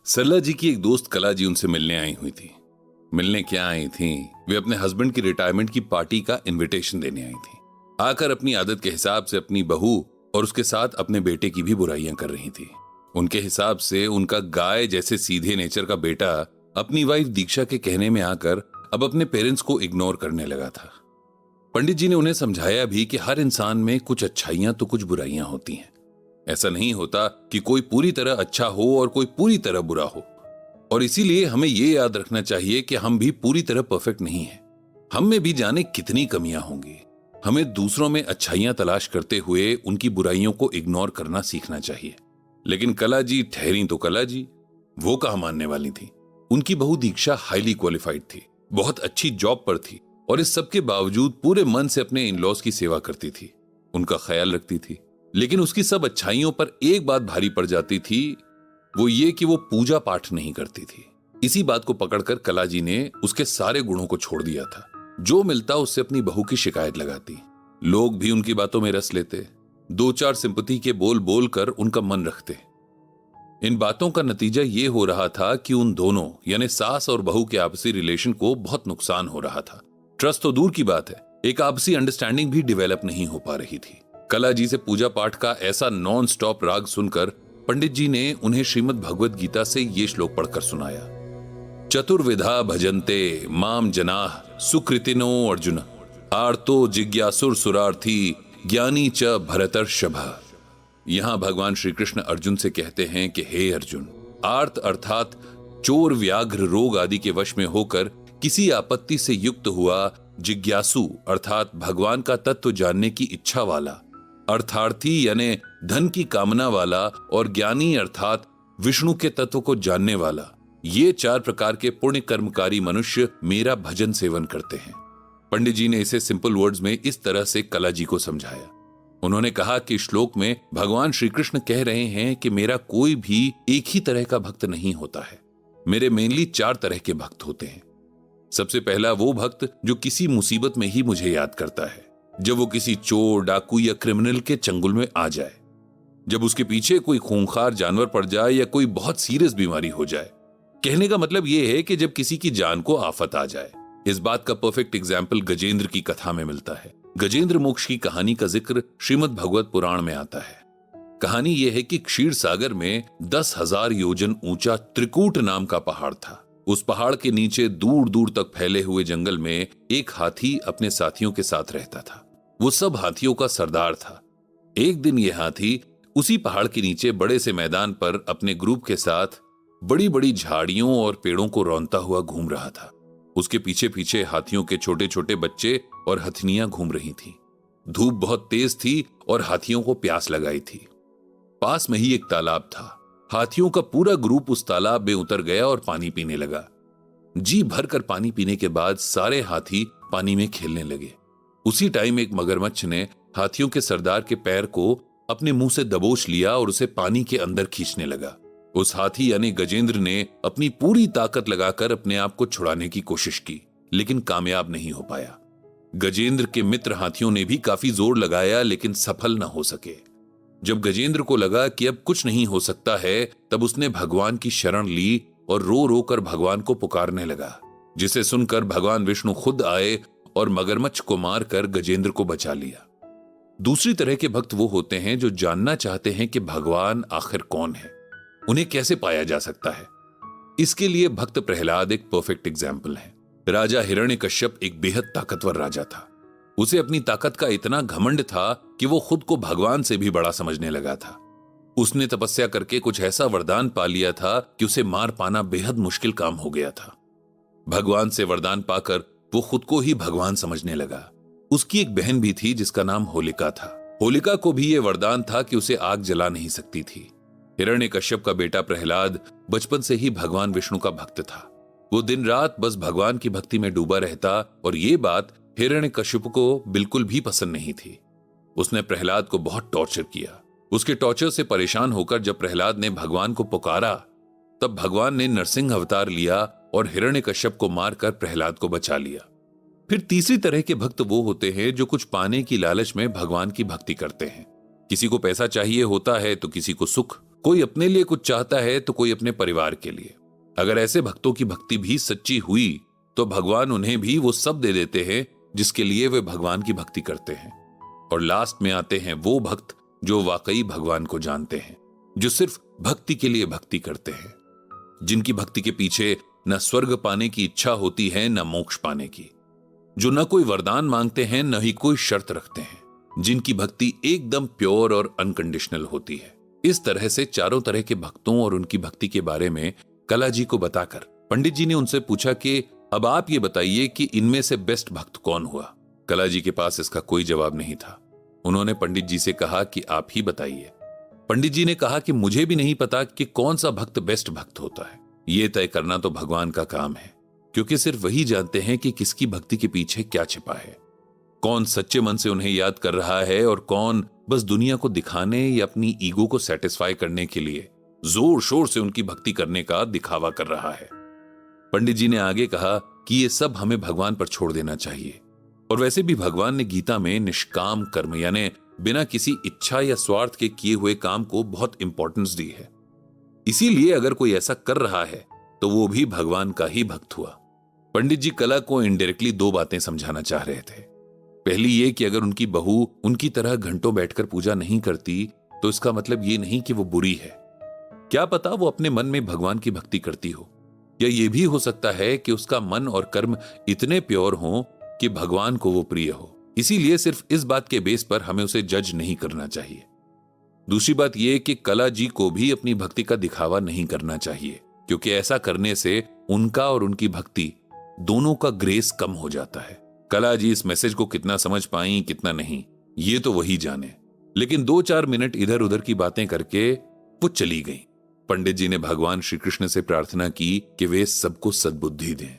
सरला जी की एक दोस्त कला जी उनसे मिलने आई हुई थी। मिलने क्या आई थी, वे अपने हस्बैंड की रिटायरमेंट की पार्टी का इनविटेशन देने आई थी। आकर अपनी आदत के हिसाब से अपनी बहू और उसके साथ अपने बेटे की भी बुराइयां कर रही थी। उनके हिसाब से उनका गाय जैसे सीधे नेचर का बेटा अपनी वाइफ दीक्षा के कहने में आकर अब अपने पेरेंट्स को इग्नोर करने लगा था। पंडित जी ने उन्हें समझाया भी कि हर इंसान में कुछ अच्छाइयां तो कुछ बुराइयां होती हैं। ऐसा नहीं होता कि कोई पूरी तरह अच्छा हो और कोई पूरी तरह बुरा हो, और इसीलिए हमें यह याद रखना चाहिए कि हम भी पूरी तरह परफेक्ट नहीं हैं। हम में भी जाने कितनी कमियां होंगी। हमें दूसरों में अच्छाइयां तलाश करते हुए उनकी बुराइयों को इग्नोर करना सीखना चाहिए। लेकिन कला जी ठहरी तो कला जी, वो कहां मानने वाली थी। उनकी बहू दीक्षा हाईली क्वालिफाइड थी, बहुत अच्छी जॉब पर थी और इस सब के बावजूद पूरे मन से अपने इन लॉज की सेवा करती थी, उनका ख्याल रखती थी। लेकिन उसकी सब अच्छाइयों पर एक बात भारी पड़ जाती थी, वो ये कि वो पूजा पाठ नहीं करती थी। इसी बात को पकड़कर कला जी ने उसके सारे गुणों को छोड़ दिया था। जो मिलता उससे अपनी बहू की शिकायत लगाती। लोग भी उनकी बातों में रस लेते, दो चार सिंपैथी के बोल बोल कर उनका मन रखते। इन बातों का नतीजा ये हो रहा था कि उन दोनों यानी सास और बहू के आपसी रिलेशन को बहुत नुकसान हो रहा था। ट्रस्ट तो दूर की बात है, एक आपसी अंडरस्टैंडिंग भी डेवलप नहीं हो पा रही थी। कला जी से पूजा पाठ का ऐसा नॉन स्टॉप राग सुनकर पंडित जी ने उन्हें श्रीमद् भगवद गीता से ये श्लोक पढ़कर सुनाया। चतुर्विधा भजन्ते माम जनाः सुकृतिनो अर्जुन आर्तो जिज्ञासुर सुरार्थी ज्ञानी च भरतर्षभ। यहां भगवान श्री कृष्ण अर्जुन से कहते हैं कि हे अर्जुन, आर्त अर्थात चोर व्याघ्र रोग आदि के वश में होकर किसी आपत्ति से युक्त हुआ, जिज्ञासु अर्थात भगवान का तत्व जानने की इच्छा वाला, अर्थार्थी यानी धन की कामना वाला, और ज्ञानी अर्थात विष्णु के तत्व को जानने वाला, ये चार प्रकार के पुण्य कर्मकारी मनुष्य मेरा भजन सेवन करते हैं। पंडित जी ने इसे सिंपल वर्ड्स में इस तरह से कला जी को समझाया। उन्होंने कहा कि श्लोक में भगवान श्री कृष्ण कह रहे हैं कि मेरा कोई भी एक ही तरह का भक्त नहीं होता है। मेरे मेनली चार तरह के भक्त होते हैं। सबसे पहला वो भक्त जो किसी मुसीबत में ही मुझे याद करता है, जब वो किसी चोर, डाकू या क्रिमिनल के चंगुल में आ जाए, जब उसके पीछे कोई खूंखार जानवर पड़ जाए या कोई बहुत सीरियस बीमारी हो जाए। कहने का मतलब यह है कि जब किसी की जान को आफत आ जाए। इस बात का परफेक्ट एग्जाम्पल गजेंद्र की कथा में मिलता है। गजेंद्र मोक्ष की कहानी का जिक्र श्रीमद् भगवत पुराण में आता है। कहानी यह है कि क्षीर सागर में 10,000 योजन ऊंचा त्रिकूट नाम का पहाड़ था। उस पहाड़ के नीचे दूर दूर तक फैले हुए जंगल में एक हाथी अपने साथियों के साथ रहता था। वो सब हाथियों का सरदार था। एक दिन यह हाथी उसी पहाड़ के नीचे बड़े से मैदान पर अपने ग्रुप के साथ बड़ी बड़ी झाड़ियों और पेड़ों को रौंदता हुआ घूम रहा था। उसके पीछे पीछे हाथियों के छोटे छोटे बच्चे और हथनियां घूम रही थीं। धूप बहुत तेज थी और हाथियों को प्यास लगाई थी। पास में ही एक तालाब था। हाथियों का पूरा ग्रुप उस तालाब में उतर गया और पानी पीने लगा। जी भरकर पानी पीने के बाद सारे हाथी पानी में खेलने लगे। उसी टाइम एक मगरमच्छ ने हाथियों के सरदार के पैर को अपने मुंह से दबोच लिया और उसे पानी के अंदर खींचने लगा। उस हाथी यानी गजेंद्र ने अपनी पूरी ताकत लगाकर अपने आप को छुड़ाने की कोशिश की, लेकिन कामयाब नहीं हो पाया। गजेंद्र के मित्र हाथियों ने भी काफी जोर लगाया, लेकिन सफल न हो सके। जब गजेंद्र को लगा कि अब कुछ नहीं हो सकता है, तब उसने भगवान की शरण ली और रो रो कर भगवान को पुकारने लगा, जिसे सुनकर भगवान विष्णु खुद आए और मगरमच्छ को मारकर गजेंद्र को बचा लिया। दूसरी तरह के भक्त वो होते हैं जो जानना चाहते हैं कि भगवान आखिर कौन है, उन्हें कैसे पाया जा सकता है। इसके लिए भक्त प्रहलाद एक परफेक्ट एग्जाम्पल है। राजा हिरण्यकश्यप एक बेहद ताकतवर राजा था। उसे अपनी ताकत का इतना घमंड था कि वो खुद को भगवान से भी बड़ा समझने लगा था। उसने तपस्या करके कुछ ऐसा वरदान पा लिया था कि उसे मार पाना बेहद मुश्किल काम हो गया था। भगवान से वरदान पाकर वो खुद को ही भगवान समझने लगा। उसकी एक बहन भी थी जिसका नाम होलिका था। होलिका को भी यह वरदान था कि उसे आग जला नहीं सकती थी। हिरण्यकश्यप का बेटा प्रहलाद बचपन से ही भगवान विष्णु का भक्त था। वो दिन रात बस भगवान की भक्ति में डूबा रहता और ये बात हिरण्यकश्यप को बिल्कुल भी पसंद नहीं थी। उसने प्रहलाद को बहुत टॉर्चर किया। उसके टॉर्चर से परेशान होकर जब प्रहलाद ने भगवान को पुकारा, तब भगवान ने नरसिंह अवतार लिया और हिरण्यकश्यप को मारकर प्रहलाद को बचा लिया। फिर तीसरी तरह के भक्त वो होते हैं जो कुछ पाने की लालच में भगवान की भक्ति करते हैं। किसी को पैसा चाहिए होता है तो किसी को सुख, कोई अपने लिए कुछ चाहता है तो कोई अपने परिवार के लिए। अगर ऐसे भक्तों की भक्ति भी सच्ची हुई तो भगवान उन्हें भी वो सब दे देते हैं जिसके लिए वे भगवान की भक्ति करते हैं। और लास्ट में आते हैं वो भक्त जो वाकई भगवान को जानते हैं, जो सिर्फ भक्ति के लिए भक्ति करते हैं, जिनकी भक्ति के पीछे न स्वर्ग पाने की इच्छा होती है न मोक्ष पाने की, जो न कोई वरदान मांगते हैं न ही कोई शर्त रखते हैं, जिनकी भक्ति एकदम प्योर और अनकंडीशनल होती है। इस तरह से चारों तरह के भक्तों और उनकी भक्ति के बारे में कला जी को बताकर पंडित जी ने उनसे पूछा कि अब आप ये बताइए कि इनमें से बेस्ट भक्त कौन हुआ। कला जी के पास इसका कोई जवाब नहीं था। उन्होंने पंडित जी से कहा कि आप ही बताइए। पंडित जी ने कहा कि मुझे भी नहीं पता कि कौन सा भक्त बेस्ट भक्त होता है। ये तय करना तो भगवान का काम है, क्योंकि सिर्फ वही जानते हैं कि किसकी भक्ति के पीछे क्या छिपा है, कौन सच्चे मन से उन्हें याद कर रहा है और कौन बस दुनिया को दिखाने या अपनी ईगो को सेटिस्फाई करने के लिए जोर शोर से उनकी भक्ति करने का दिखावा कर रहा है। पंडित जी ने आगे कहा कि ये सब हमें भगवान पर छोड़ देना चाहिए। और वैसे भी भगवान ने गीता में निष्काम कर्म यानी बिना किसी इच्छा या स्वार्थ के किए हुए काम को बहुत इंपॉर्टेंस दी है। इसीलिए अगर कोई ऐसा कर रहा है तो वो भी भगवान का ही भक्त हुआ। पंडित जी कला को इनडायरेक्टली दो बातें समझाना चाह रहे थे। पहली ये कि अगर उनकी बहू उनकी तरह घंटों बैठकर पूजा नहीं करती तो इसका मतलब ये नहीं कि वो बुरी है। क्या पता वो अपने मन में भगवान की भक्ति करती हो, या ये भी हो सकता है कि उसका मन और कर्म इतने प्योर हों कि भगवान को वो प्रिय हो। इसीलिए सिर्फ इस बात के बेस पर हमें उसे जज नहीं करना चाहिए। दूसरी बात यह कि कला जी को भी अपनी भक्ति का दिखावा नहीं करना चाहिए, क्योंकि ऐसा करने से उनका और उनकी भक्ति दोनों का ग्रेस कम हो जाता है। कला जी इस मैसेज को कितना समझ पाई कितना नहीं ये तो वही जाने, लेकिन 2-4 मिनट इधर उधर की बातें करके वो चली गई। पंडित जी ने भगवान श्री कृष्ण से प्रार्थना की कि वे सबको सद्बुद्धि दें।